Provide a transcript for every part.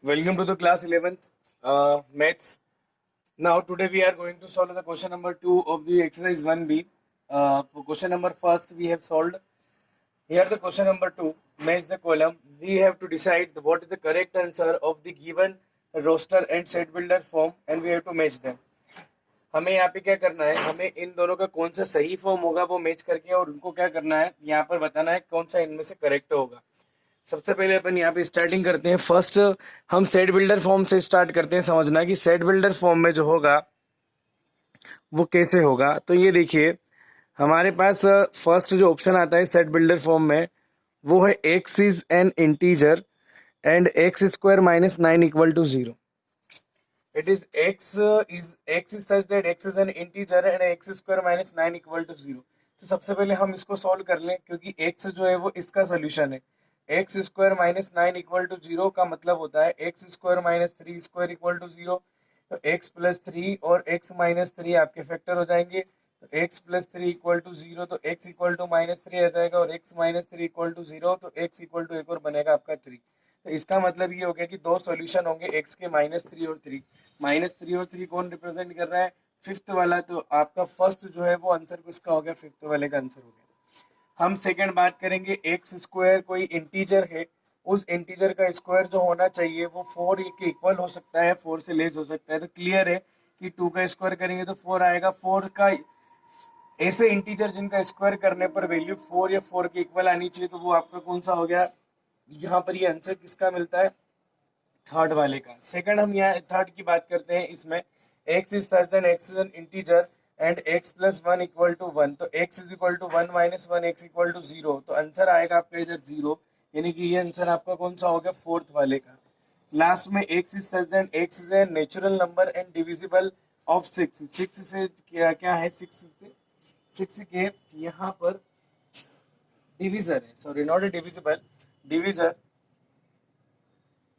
Welcome to the class 11th maths. Now today we are going to solve the question number 2 of the exercise 1b. For question number first we have solved. Here the question number 2, match the column. We have to decide what is the correct answer of the given roster and set builder form and we have to match them. हमें यहाँ पे क्या करना है, हमें इन दोनों का कौन सा सही फॉर्म होगा वो मैच करके और उनको क्या करना है, यहाँ पर बताना है कौन सा इनमें से करेक्ट होगा. सबसे पहले अपन यहाँ पे स्टार्टिंग करते हैं. फर्स्ट हम सेट बिल्डर फॉर्म से स्टार्ट करते हैं. समझना कि सेट बिल्डर फॉर्म में जो होगा वो कैसे होगा. तो ये देखिए हमारे पास फर्स्ट जो ऑप्शन आता है सेट बिल्डर फॉर्म में वो है x is an integer and x square minus 9 equal to 0. It is x is such that x is an integer and x square minus 9 equal to 0. तो सबसे पहले हम इसको सॉल्व कर लें क्योंकि एक्स जो है वो इसका सोल्यूशन है. X square minus 9 equal to 0 का मतलब होता है x square minus 3 square equal to 0. तो एक्स प्लस 3 और एक्स माइनस 3 आपके फैक्टर हो जाएंगे. तो एक्स प्लस 3 इक्वल टू 0, तो एक्स इक्वल टू माइनस 3 आ जाएगा और एक्स माइनस 3 इक्वल टू 0, तो एक्स इक्वल टू एक और बनेगा आपका 3. तो इसका मतलब ये हो गया कि दो सॉल्यूशन होंगे एक्स के माइनस 3 और 3. माइनस 3 और 3 कौन रिप्रेजेंट कर रहा है, फिफ्थ वाला. तो आपका फर्स्ट जो है वो आंसर किसका हो गया, फिफ्थ वाले का आंसर हो गया. हम सेकंड बात करेंगे. एक्स स्क्वायर कोई इंटीजर है, उस इंटीजर का स्क्वायर जो होना चाहिए वो 4 के इक्वल हो सकता है, 4 से लेस हो सकता है. तो क्लियर है कि 2 का स्क्वायर करेंगे तो 4 आएगा. 4 का ऐसे इंटीजर जिनका स्क्वायर करने पर वैल्यू 4 या 4 के इक्वल आनी चाहिए, तो वो आपका कौन सा हो गया. यहाँ पर ये आंसर किसका मिलता है, थर्ड वाले का. सेकंड हम यहाँ थर्ड की बात करते हैं. इसमें x is such that x is an integer and x plus 1 equal to 1. तो x is equal to 1 minus 1 x equal to 0. तो आंसर आएगा आपका इधर 0, यानी कि ये आंसर आपका कौन सा हो गया, फोर्थ वाले का. लास्ट में x is such that x is a natural number and divisible of 6. 6 से क्या है, 6 के यहाँ पर डिविजर है, sorry not a divisible, divisor,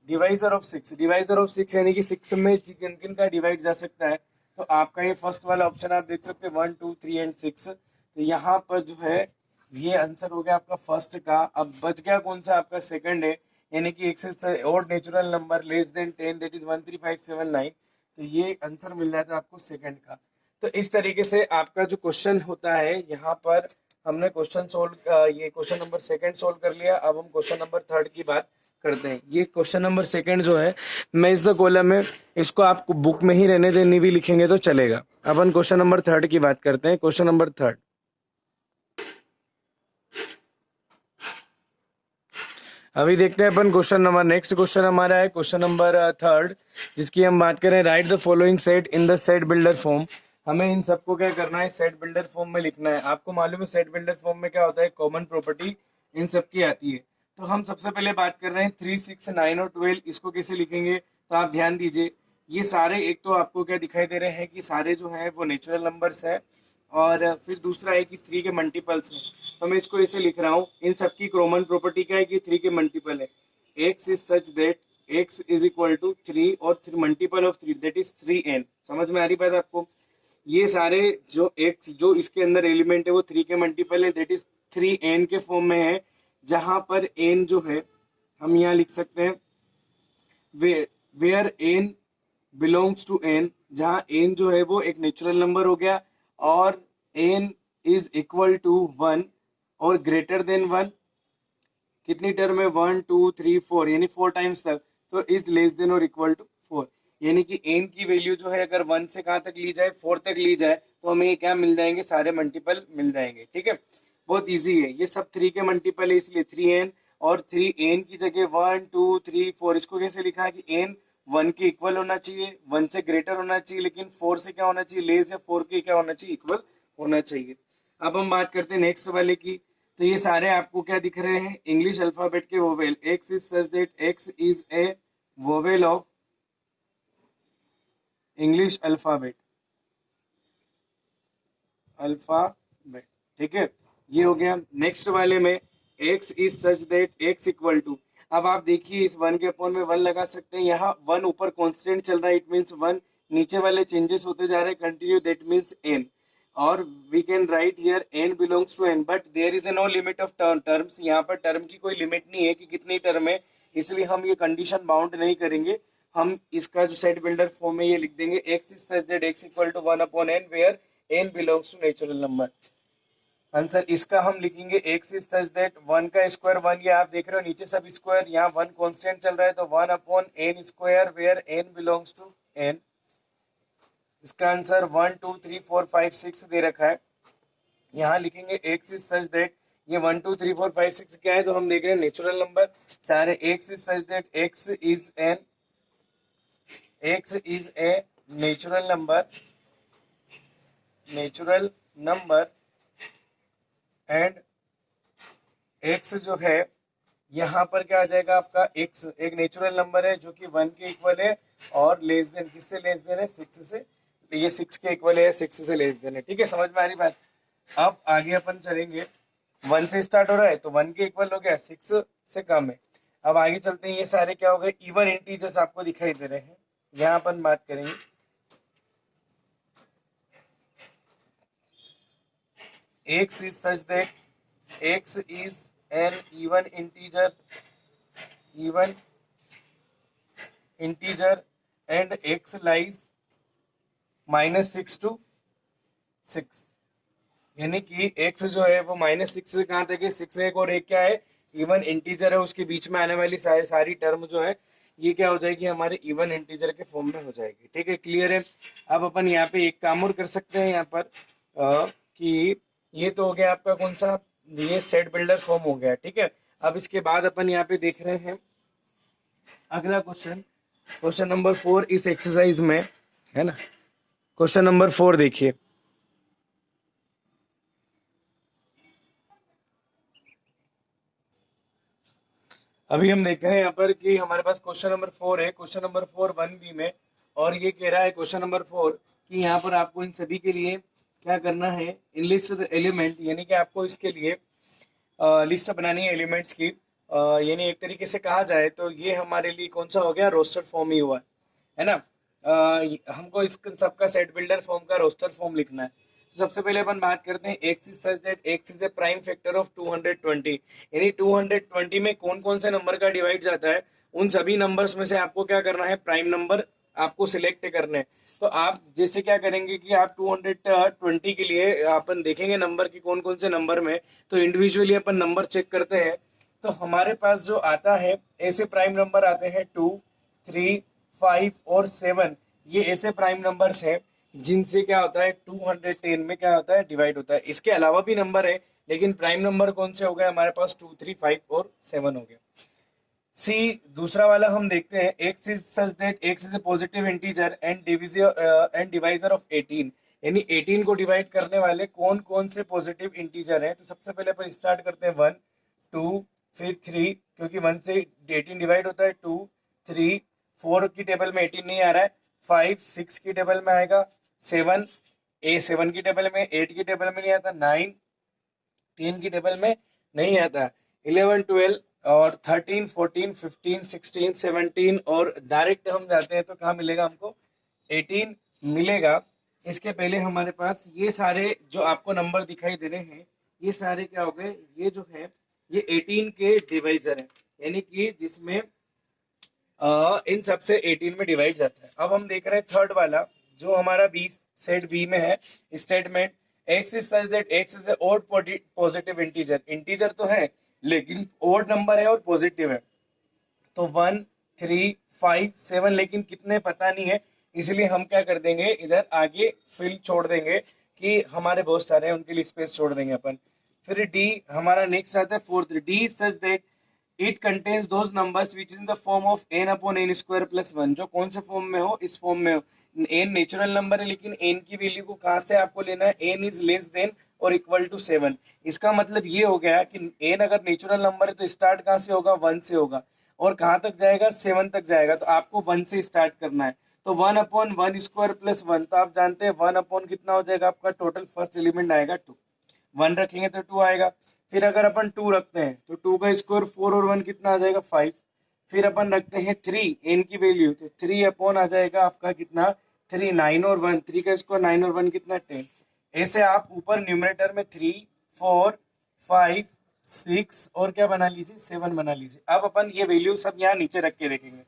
divisor of 6. Divisor of 6 यानी कि 6 में किन किन का डिवाइड जा सकता है. तो आपका ये फर्स्ट वाला ऑप्शन आप देख सकते हैं 1 2 3 एंड 6. तो यहाँ पर जो है ये आंसर हो गया आपका फर्स्ट का. अब बच गया कौन सा, आपका सेकंड है, यानी कि एक्स और natural number less than 10 that is 13579. तो ये आंसर मिल जाता है आपको सेकंड का. तो इस तरीके से आपका जो क्वेश्चन होता है, यहाँ पर हमने क्वेश्चन सोल्व, ये क्वेश्चन नंबर सेकंड सोल्व कर लिया. अब हम क्वेश्चन नंबर थर्ड की बात करते हैं. ये क्वेश्चन नंबर सेकंड जो है मैं इस द कॉलम में, इसको आपको बुक में ही रहने देनी भी लिखेंगे तो चलेगा. अपन क्वेश्चन नंबर थर्ड की बात करते हैं. क्वेश्चन नंबर थर्ड, अभी देखते हैं अपन क्वेश्चन नंबर, नेक्स्ट क्वेश्चन हमारा है क्वेश्चन नंबर थर्ड, जिसकी हम बात करें. Right the following set in the set builder form. हमें इन सबको क्या करना है, सेट बिल्डर फॉर्म में लिखना है. आपको मालूम है सेट बिल्डर फॉर्म में क्या होता है, कॉमन प्रॉपर्टी इन सबकी आती है. तो हम सबसे पहले बात कर रहे हैं 3 6 9 और 12. इसको कैसे लिखेंगे, तो आप ध्यान दीजिए. ये सारे एक तो आपको क्या दिखाई दे रहे हैं कि सारे जो है वो नेचुरल नंबर्स है, और फिर दूसरा है कि 3 के मल्टीपल्स हैं. तो मैं इसको ऐसे लिख रहा हूँ, इन सबकी कॉमन प्रॉपर्टी क्या है कि 3 के मल्टीपल है. X is such that x is equal to 3 और multiple of 3 that is 3n. समझ में आ रही बात आपको. ये सारे जो एक्स जो इसके अंदर एलिमेंट है वो 3 के मल्टीपल है, दैट इज 3n के फॉर्म में है. जहां पर n जो है हम यहाँ लिख सकते हैं where n belongs to n, जहां n जो है वो एक नेचुरल नंबर हो गया और n इज इक्वल टू 1 और ग्रेटर देन 1. कितनी टर्म है, 1 2 3 4, यानी 4 टाइम्स तक. तो इज लेस देन और इक्वल टू 4, यानी कि n की वैल्यू जो है अगर 1 से कहाँ तक ली जाए, 4 तक ली जाए, तो हमें क्या मिल जाएंगे, सारे मल्टीपल मिल जाएंगे. ठीक है, बहुत इजी है. ये सब 3 के मल्टीपल है, इसलिए 3n, और 3n की जगह 1 2 3 4. इसको कैसे लिखा है कि n 1 के इक्वल होना चाहिए, 1 से ग्रेटर होना चाहिए, लेकिन 4 से क्या होना चाहिए, लेस, या 4 के क्या होना चाहिए, इक्वल होना चाहिए. अब हम बात करते हैं नेक्स्ट वाले की. तो ये सारे आपको क्या दिख रहे हैं, इंग्लिश अल्फाबेट के vowel. X is such that x is a vowel of English alphabet. ठीक है, ये हो गया. नेक्स्ट वाले में x is such that x equal to. अब आप देखिए इस 1 के अपॉन में 1 लगा सकते हैं. यहाँ 1 ऊपर कांस्टेंट चल रहा है, इट मींस 1. नीचे वाले चेंजेस होते जा रहे हैं कंटिन्यू, दैट मींस n. और we can write here n belongs to n, but there is no limit of terms. यहाँ पर टर्म की कोई लिमिट नहीं है कि कितनी टर्म है. इसलिए हम ये कंडीशन बाउंड नहीं करेंगे। हम इसका जो सेट बिल्डर फॉर्म है ये लिख देंगे x is such that x equal to 1 upon n where n belongs to natural number. Answer इसका हम लिखेंगे x इज सच दैट 1 का स्क्वायर 1, ये आप देख रहे हो नीचे सब स्क्वायर, यहाँ 1 कांस्टेंट चल रहा है तो 1 upon n square where n belongs to n। इसका आंसर 1 2 3 4 5 6 दे रखा है। यहाँ लिखेंगे x इज सच दैट ये 1 2 3 4 5 6 क्या है, तो हम देख रहे हैं नेचुरल नंबर सारे। x is such that x is a natural number and x जो है यहाँ पर क्या आ जाएगा आपका, x एक नेचुरल नंबर है जो कि 1 के इक्वल है और लेस देन, किससे लेस देन है, 6 से। ये 6 के इक्वल है, 6 से लेस देन है। ठीक है, समझ में आ रही बात। अब आगे अपन चलेंगे, 1 से स्टार्ट हो रहा है तो 1 के इक्वल हो गया, 6 से कम है। अब आगे चलते हैं, ये सारे क्या हो गए, इवन इंटीजर्स आपको दिखाई दे रहे हैं। यहाँ अपन बात करेंगे x is such that x is an even integer and x lies -6 to 6, यानी कि x जो है वो -6 से कहाँ तक है, 6 एक और एक क्या है, इवन इंटीजर है, उसके बीच में आने वाली सारी टर्म जो है ये क्या हो जाएगी, हमारे इवन इंटीजर के फॉर्म में हो जाएगी। ठीक है, क्लियर है। अब अपन यहाँ पे एक काम और कर सकते हैं यहाँ पर कि ये तो हो गया आपका कौन सा, ये सेट बिल्डर फॉर्म हो गया। ठीक है, अब इसके बाद अपन यहाँ पे देख रहे हैं अगला क्वेश्चन नंबर 4 इस एक्सरसाइज में है ना। क्वेश्चन नंबर 4 देखिए, अभी हम देख रहे हैं यहाँ पर कि हमारे पास क्वेश्चन नंबर 4 है, क्वेश्चन नंबर 4 1B में, और ये कह रहा है क्वेश्चन नंबर 4 कि यहाँ पर आपको इन सभी के लिए क्या करना है, इन लिस्ट द एलिमेंट, यानी कि आपको इसके लिए लिस्ट बनानी है एलिमेंट्स की। यानी एक तरीके से कहा जाए तो ये हमारे लिए कौन सा हो गया, रोस्टर फॉर्म ही हुआ है ना। हमको इस सबका सेट बिल्डर फॉर्म का रोस्टर फॉर्म लिखना है। तो सबसे पहले अपन बात करते हैं x is such that x is a prime factor of 220, यानी 220 में कौन कौन से नंबर का डिवाइड जाता है, उन सभी नंबर्स में से आपको क्या करना है, प्राइम नंबर आपको सिलेक्ट करने हैं। तो आप जैसे क्या करेंगे कि आप 220 के लिए अपन देखेंगे नंबर की कौन कौन से नंबर में, तो इंडिविजुअली अपन नंबर चेक करते हैं। तो हमारे पास जो आता है ऐसे प्राइम नंबर आते हैं 2 3 5 और 7, ये ऐसे प्राइम नंबर्स हैं जिनसे क्या होता है 210 में क्या होता है, डिवाइड होता है। इसके अलावा भी नंबर है लेकिन प्राइम नंबर कौन से हो गए हमारे पास, 2 3 5 और 7 हो गया। सी दूसरा वाला हम देखते हैं, x is such that x is a positive integer and divisor of 18, यानी 18 को डिवाइड करने वाले कौन कौन से पॉजिटिव इंटीजर हैं। तो सबसे पहले अपन स्टार्ट करते हैं 1 2 फिर 3, क्योंकि 1 से 18 डिवाइड होता है, 2 3 4 की टेबल में 18 नहीं आ रहा है, 5 6 की टेबल में आएगा, 7 7 की टेबल में, 8 की टेबल में नहीं आता, 9 10 की टेबल में नहीं आता, 11 12 और 13 14 15 16 17 और डायरेक्ट हम जाते हैं तो कहाँ मिलेगा हमको, 18 मिलेगा। इसके पहले हमारे पास ये सारे जो आपको नंबर दिखाई दे रहे हैं ये सारे क्या हो गए, ये जो है ये 18 के डिवाइजर है, यानी कि जिसमें इन सबसे 18 में डिवाइड जाता है। अब हम देख रहे हैं थर्ड वाला जो हमारा बी सेट बी में है, statement x is such that x is a odd positive integer, integer तो है लेकिन ऑड नंबर है और पॉजिटिव है। तो 1 3 5 7 लेकिन कितने पता नहीं है, इसलिए हम क्या कर देंगे, इधर आगे फिल छोड़ देंगे कि हमारे बहुत सारे हैं उनके लिए स्पेस छोड़ देंगे अपन। फिर डी हमारा नेक्स्ट आता है fourth, D such that it contains those numbers which in the form of n upon n square plus 1, जो कौन से फॉर्म में हो, इस फॉर्म में हो। n नेचुरल नंबर है लेकिन n की वैल्यू को कहाँ से आपको लेना है, n इज लेस देन और इक्वल टू 7। इसका मतलब ये हो गया कि n अगर नेचुरल नंबर है तो स्टार्ट कहाँ से होगा, 1 से होगा और कहाँ तक जाएगा, 7 तक जाएगा। तो आपको 1 से स्टार्ट करना है। तो 1 अपॉन 1 स्क्वायर प्लस 1, तो आप जानते हैं 1 अपॉन कितना हो जाएगा आपका, टोटल फर्स्ट एलिमेंट आएगा 2, 1 रखेंगे तो 2 आएगा। फिर अगर अपन 2 रखते हैं तो 2 का स्क्वायर 4 और 1 कितना आ जाएगा, 5। फिर अपन रखते हैं 3 n की वैल्यू, तो 3 अपॉन आ जाएगा आपका कितना, 3 9 और 1, 3 का स्क्वायर 9 और 1 कितना, 10। ऐसे आप ऊपर न्यूमरेटर में 3 4 5 6 और क्या बना लीजिए 7 बना लीजिए। अब अपन ये वैल्यू सब यहाँ नीचे रख के देखेंगे।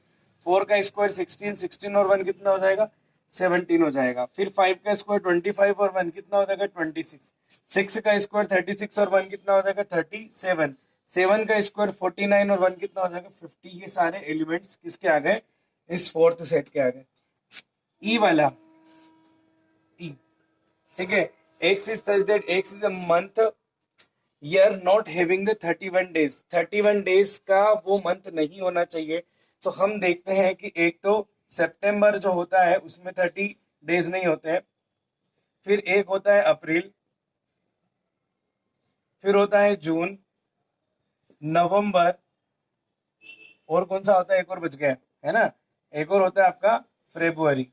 4 का स्क्वायर 16, 16 और 1 कितना हो जाएगा 17 हो जाएगा। फिर 5 का स्क्वायर 25 और 1 कितना हो जाएगा 26। 6 का स्क्वायर 36 और 1 कितना हो जाएगा 37। 7 का स्क्वायर 49 और 1 कितना हो जाएगा 50। ये सारे एलिमेंट्स किसके आ गए इस फोर्थ सेट के आ गए। ई वाला ई, ठीक है। X is such that x is a month year not having the 31 days. 31 days का वो मंथ नहीं होना चाहिए। तो हम देखते हैं कि एक तो सितंबर जो होता है उसमें 30 डेज नहीं होते हैं। फिर एक होता है अप्रैल, फिर होता है जून, नवंबर, और कौन सा होता है एक और बच गया है ना, एक और होता है आपका फरवरी।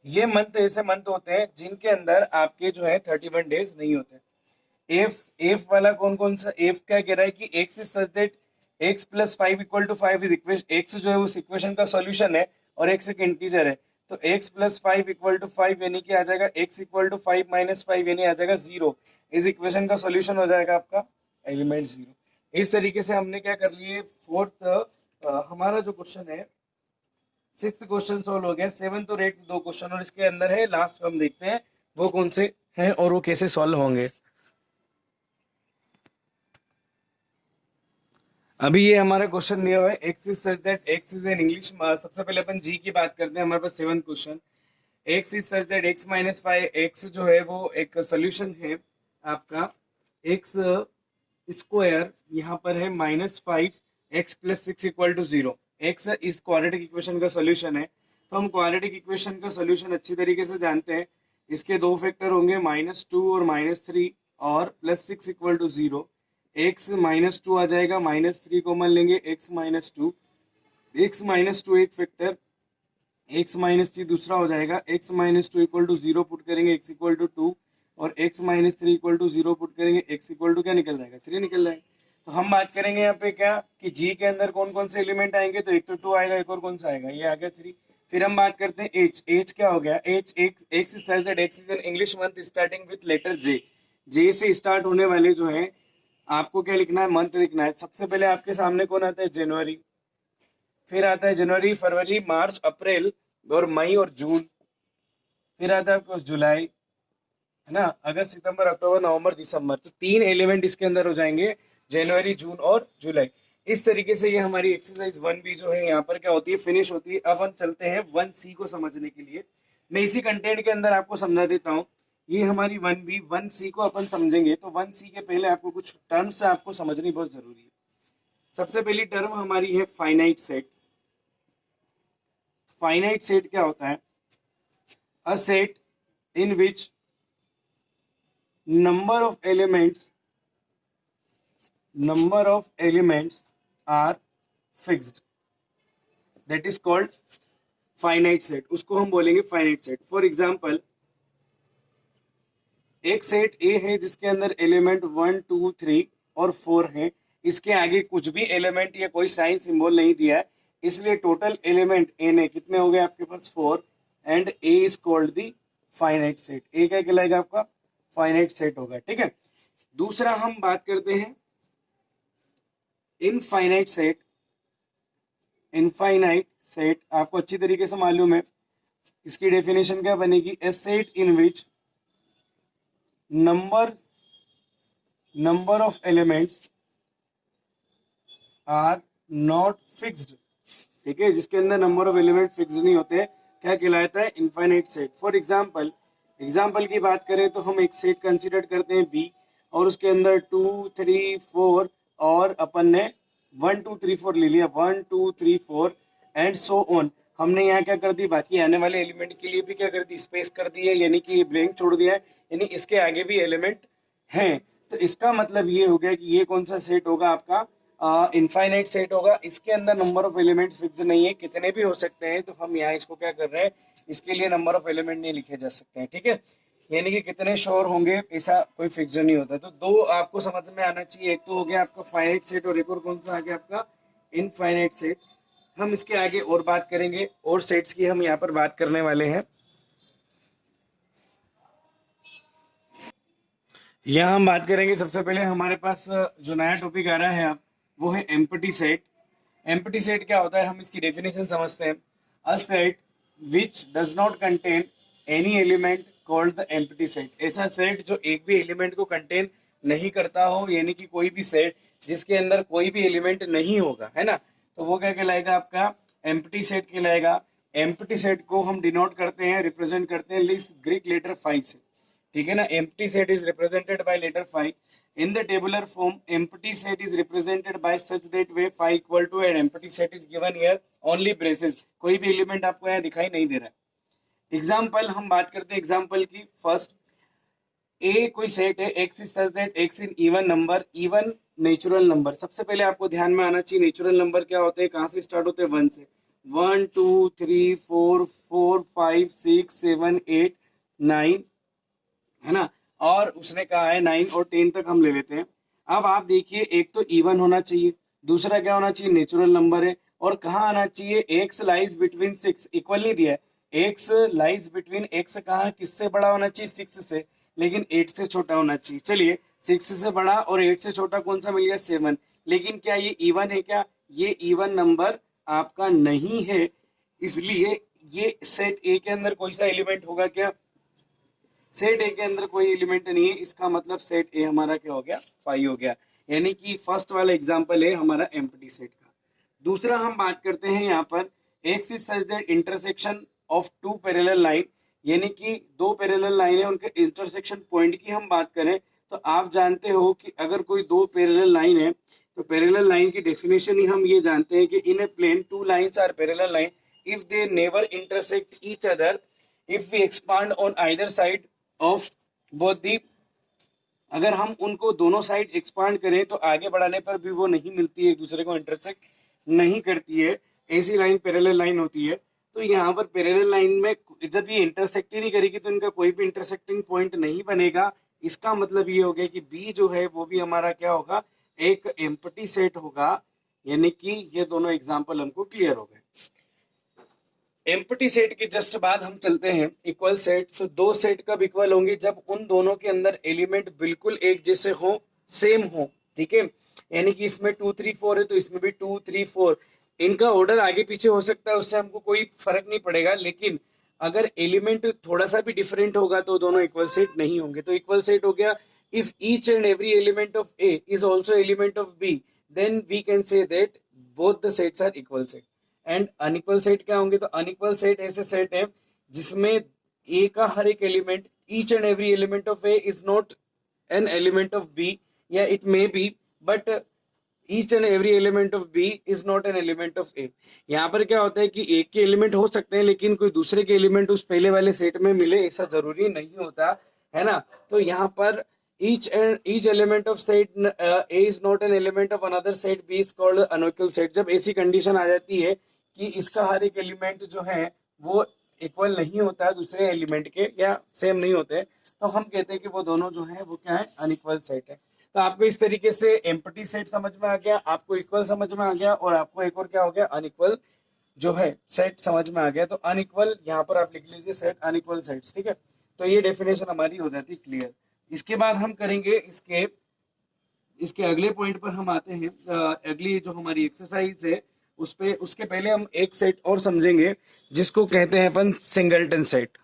ये मंथ ऐसे मंथ होते हैं जिनके अंदर आपके जो है 31 डेज नहीं होते। एफ एफ वाला कौन कौन सा, एफ क्या कह रहा है कि x is such that x plus 5 equal to 5 is equation, x जो है उस इक्वेशन का सॉल्यूशन है और एक्स एक इंटीजर है। तो एक्स प्लस 5 इक्वल टू 5 यानी कि आ जाएगा एक्स इक्वल टू 5 माइनस 5 यानी आ जाएगा 0। इस इक्वेशन का सॉल्यूशन हो जाएगा आपका एलिमेंट 0। इस तरीके से हमने क्या कर लिए फोर्थ हमारा जो क्वेश्चन है 6 क्वेश्चन सोल्व हो गया। 7 और 8 दो क्वेश्चन और इसके अंदर है लास्ट हम देखते हैं वो कौन से हैं और वो कैसे सॉल्व होंगे। अभी ये हमारा क्वेश्चन दिया हुआ है x is such that x is in English. सबसे पहले अपन जी की बात करते हैं। हमारे पास 7 question. X is such that x minus 5, x जो है वो एक सोल्यूशन है आपका एक्स स्क्वायर, यहाँ पर है -5 x plus 6 equal to 0। X इस क्वाड्रेटिक इक्वेशन का सोल्यूशन है। तो हम क्वाड्रेटिक इक्वेशन का सोल्यूशन अच्छी तरीके से जानते हैं। इसके दो फैक्टर होंगे -2 और -3 और +6 इक्वल टू 0। एक्स -2 आ जाएगा, -3 कॉमन लेंगे, एक्स -2, एक्स -2 एक फैक्टर, एक्स -3 दूसरा हो जाएगा, एक्स -2 इक्वल टू 0 पुट करेंगे, एक्स इक्वल टू 2 और एक्स -3 इक्वल टू 0 पुट करेंगे, एक्स इक्वल टू क्या निकल जाएगा 3 निकल जाएगा। तो हम बात करेंगे यहाँ पे क्या कि जी के अंदर कौन कौन से एलिमेंट आएंगे। तो एक तो 2 आएगा, एक और कौन सा आएगा ये आ गया 3। फिर हम बात करते हैं एच। एच क्या हो गया H, X is such that x is an English month starting with letter J. J से स्टार्ट होने वाले जो है आपको क्या लिखना है मंथ लिखना है। सबसे पहले आपके सामने कौन आता है जनवरी, फिर आता है जनवरी, फरवरी, मार्च, अप्रैल और मई और जून, फिर आता है आपको जुलाई, है ना, अगस्त, सितंबर, अक्टूबर, नवंबर, दिसंबर। तो 3 एलिमेंट इसके अंदर हो जाएंगे जनवरी, जून और जुलाई। इस तरीके से ये हमारी एक्सरसाइज 1B जो है यहाँ पर क्या होती है फिनिश होती है। अब हम चलते हैं 1C को समझने के लिए। मैं इसी कंटेंट के अंदर आपको समझा देता हूँ। ये हमारी 1B 1C को अपन समझेंगे तो 1C के पहले आपको कुछ टर्म्स आपको समझनी बहुत जरूरी है। सबसे पहली टर्म हमारी है फाइनाइट सेट। फाइनाइट सेट क्या होता है, a set in which number of elements are fixed, that is called finite set। उसको हम बोलेंगे finite set। फॉर एग्जाम्पल एक सेट ए है जिसके अंदर एलिमेंट 1 2 3 और 4 है। इसके आगे कुछ भी एलिमेंट या कोई साइन सिंबल नहीं दिया है, इसलिए टोटल एलिमेंट ए ने कितने हो गए आपके पास 4 and A is called the finite set. A क्या कहलाएगा आपका फाइनाइट सेट होगा, ठीक है। दूसरा हम बात करते हैं इनफाइनाइट सेट। इनफाइनाइट सेट आपको अच्छी तरीके से मालूम है, इसकी डेफिनेशन क्या बनेगी, A set in which number of elements are not fixed, ठीक है, जिसके अंदर नंबर ऑफ एलिमेंट फिक्स नहीं होते क्या कहलाता है इनफाइनाइट सेट। फॉर एग्जाम्पल की बात करें तो हम एक सेट कंसिडर करते हैं बी और उसके अंदर 2 3 4 और अपन ने 1 2 3 4 ले लिया, 1 2 3 4 एंड सो ऑन। हमने यहाँ क्या कर दी बाकी आने वाले एलिमेंट के लिए भी क्या कर दी स्पेस कर दी है, यानी कि ब्लैंक छोड़ दिया है, यानी इसके आगे भी एलिमेंट हैं। तो इसका मतलब ये हो गया कि ये कौन सा सेट होगा आपका इनफाइनाइट सेट होगा। इसके अंदर नंबर ऑफ एलिमेंट फिक्स नहीं है, कितने भी हो सकते हैं। तो हम यहाँ इसको क्या कर रहे हैं, इसके लिए नंबर ऑफ एलिमेंट नहीं लिखे जा सकते हैं, ठीक है, यानी कि कितने श्योर होंगे ऐसा कोई फिक्सर नहीं होता। तो दो आपको समझ में आना चाहिए, एक तो हो गया आपका फाइनाइट सेट और एक और कौन सा आ गया आपका इनफाइनाइट सेट। हम इसके आगे और बात करेंगे और सेट्स की हम यहाँ पर बात करने वाले हैं। यहाँ हम बात करेंगे सबसे पहले हमारे पास जो नया टॉपिक आ रहा है अब वो है एम्प्टी सेट। एम्प्टी सेट क्या होता है, हम इसकी डेफिनेशन समझते हैं। A set which does not contain any element called the empty set. ऐसा सेट जो एक भी एलिमेंट को कंटेन नहीं करता हो, यानी कि कोई भी सेट जिसके अंदर कोई भी एलिमेंट नहीं होगा, है ना, तो वो क्या कहलाएगा, आपका एम्प्टी सेट कहलाएगा। एम्प्टी सेट को हम डिनोट करते हैं, रिप्रेजेंट करते हैं ग्रीक लेटर फाई से, ठीक है ना। Empty set is represented by letter phi in the tabular form. Empty set is represented by such that way phi equal to an empty set is given here only braces, कोई भी element आपको यहाँ दिखाई नहीं दे रहा है। Example हम बात करते हैं एग्जाम्पल की। फर्स्ट, ए कोई सेट है, x is such that x in even number, even natural number. सबसे पहले आपको ध्यान में आना चाहिए नेचुरल नंबर क्या होते हैं, कहाँ से स्टार्ट होते हैं, 1 से। 1 2 3 4 4 5 6 7 8 9, है ना, और उसने कहा है 9 और 10 तक हम ले लेते हैं। अब आप देखिए, एक तो इवन होना चाहिए, दूसरा क्या होना चाहिए, नेचुरल नंबर है, और कहाँ आना चाहिए, एक्स लाइज बिटवीन 6, इक्वल नहीं दिया है। एक्स लाइज बिटवीन, एक्स कहाँ किससे बड़ा होना चाहिए, 6 से, लेकिन 8 से छोटा होना चाहिए। चलिए 6 से बड़ा और 8 से छोटा कौन सा मिल गया, 7। लेकिन क्या ये इवन है, क्या ये इवन नंबर आपका नहीं है, इसलिए ये सेट ए के अंदर कोई सा एलिमेंट होगा क्या, सेट ए के अंदर कोई एलिमेंट नहीं है। इसका मतलब सेट ए हमारा क्या हो गया, 5 हो गया। यानी कि फर्स्ट वाला एग्जांपल है हमारा एम्प्टी सेट का। दूसरा हम बात करते हैं यहाँ पर, x is such that intersection of two parallel line, यानी कि दो पैरेलल लाइन है, उनके इंटरसेक्शन पॉइंट की हम बात करें तो आप जानते हो कि अगर कोई दो पैरेलल लाइन है तो पैरेलल लाइन की डेफिनेशन ही हम ये जानते हैं कि in a plane two lines are parallel line if they never intersect each other if we expand on either side of both the. अगर हम उनको दोनों साइड एक्सपांड करें तो आगे बढ़ाने पर भी वो नहीं मिलती है, एक दूसरे को इंटरसेक्ट नहीं करती है, ऐसी लाइन पैरेलल लाइन होती है। तो यहाँ पर पैरेलल लाइन में जब ये इंटरसेक्ट ही नहीं करेगी तो इनका कोई भी इंटरसेक्टिंग पॉइंट नहीं बनेगा। इसका मतलब ये हो गया कि बी जो है वो भी हमारा क्या होगा, एक एम्प्टी सेट होगा। यानी कि ये दोनों एग्जाम्पल हमको क्लियर हो गए। एम्प्टी सेट के जस्ट बाद हम चलते हैं इक्वल सेट। तो दो सेट कब इक्वल होंगे, जब उन दोनों के अंदर एलिमेंट बिल्कुल एक जैसे हो, सेम हो, ठीक है। यानी कि इसमें 2 3 4 है तो इसमें भी 2 3 4, इनका ऑर्डर आगे पीछे हो सकता है, उससे हमको कोई फर्क नहीं पड़ेगा। लेकिन अगर एलिमेंट थोड़ा सा भी डिफरेंट होगा तो दोनों इक्वल सेट नहीं होंगे। तो इक्वल सेट हो गया, if each and every element of A is also element of B then we can say that both the sets are equal set. And unequal set क्या होंगे, तो अनइक्वल सेट ऐसे set है जिसमें ए का हर एक element, each and every element of A is not an element of B, या it may be but each and every element of B is not an element of A. यहाँ पर क्या होता है कि एक के एलिमेंट हो सकते हैं लेकिन कोई दूसरे के एलिमेंट उस पहले वाले सेट में मिले, ऐसा जरूरी नहीं होता है ना। तो यहाँ पर each element of set A is not an element of another set B is called unequal set। जब ऐसी कंडीशन आ जाती है कि इसका हर एक एलिमेंट जो है वो इक्वल नहीं होता है दूसरे एलिमेंट के, या सेम नहीं होते, तो हम कहते हैं कि वो दोनों जो है वो क्या है, अनइक्वल सेट है। तो आपको इस तरीके से एम्प्टी सेट समझ में आ गया, आपको इक्वल समझ में आ गया, और आपको एक और क्या हो गया, अनइक्वल जो है सेट समझ में आ गया। तो अनइक्वल यहाँ पर आप लिख लीजिए सेट अनइक्वल सेट्स, ठीक है। तो ये डेफिनेशन हमारी हो जाती क्लियर। इसके बाद हम करेंगे इसके अगले पॉइंट पर हम आते हैं। अगली जो हमारी एक्सरसाइज है उस पे, उसके पहले हम एक सेट और समझेंगे जिसको कहते हैं अपन सिंगलटन सेट।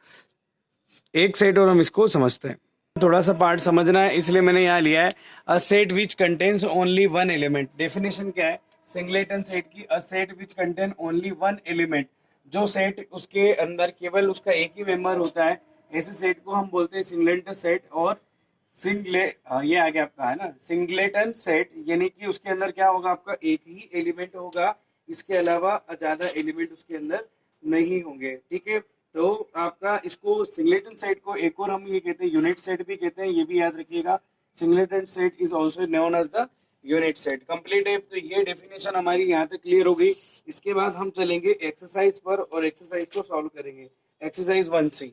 एक सेट और हम इसको समझते हैं, थोड़ा सा पार्ट समझना है इसलिए मैंने यहाँ लिया है a set which contains only one element. Definition क्या है सिंगलेटन सेट की, a set which contain only one element, जो सेट उसके अंदर केवल उसका एक ही मेंबर होता है, ऐसे सेट को हम बोलते हैं सिंगलेटन सेट। और ये आ गया आपका, है ना, सिंगलेटन सेट, यानी कि उसके अंदर क्या होगा, आपका एक ही एलिमेंट होगा, इसके अलावा ज्यादा एलिमेंट उसके अंदर नहीं होंगे, ठीक है। तो आपका इसको सिंगलेटन सेट को एक और हम ये कहते हैं यूनिट सेट भी कहते हैं, ये भी याद रखिएगा। Singleton set is also known as the unit set. Complete है। तो ये डेफिनेशन हमारी यहाँ तक क्लियर हो गई। इसके बाद हम चलेंगे एक्सरसाइज पर और एक्सरसाइज को सॉल्व करेंगे। Exercise 1C।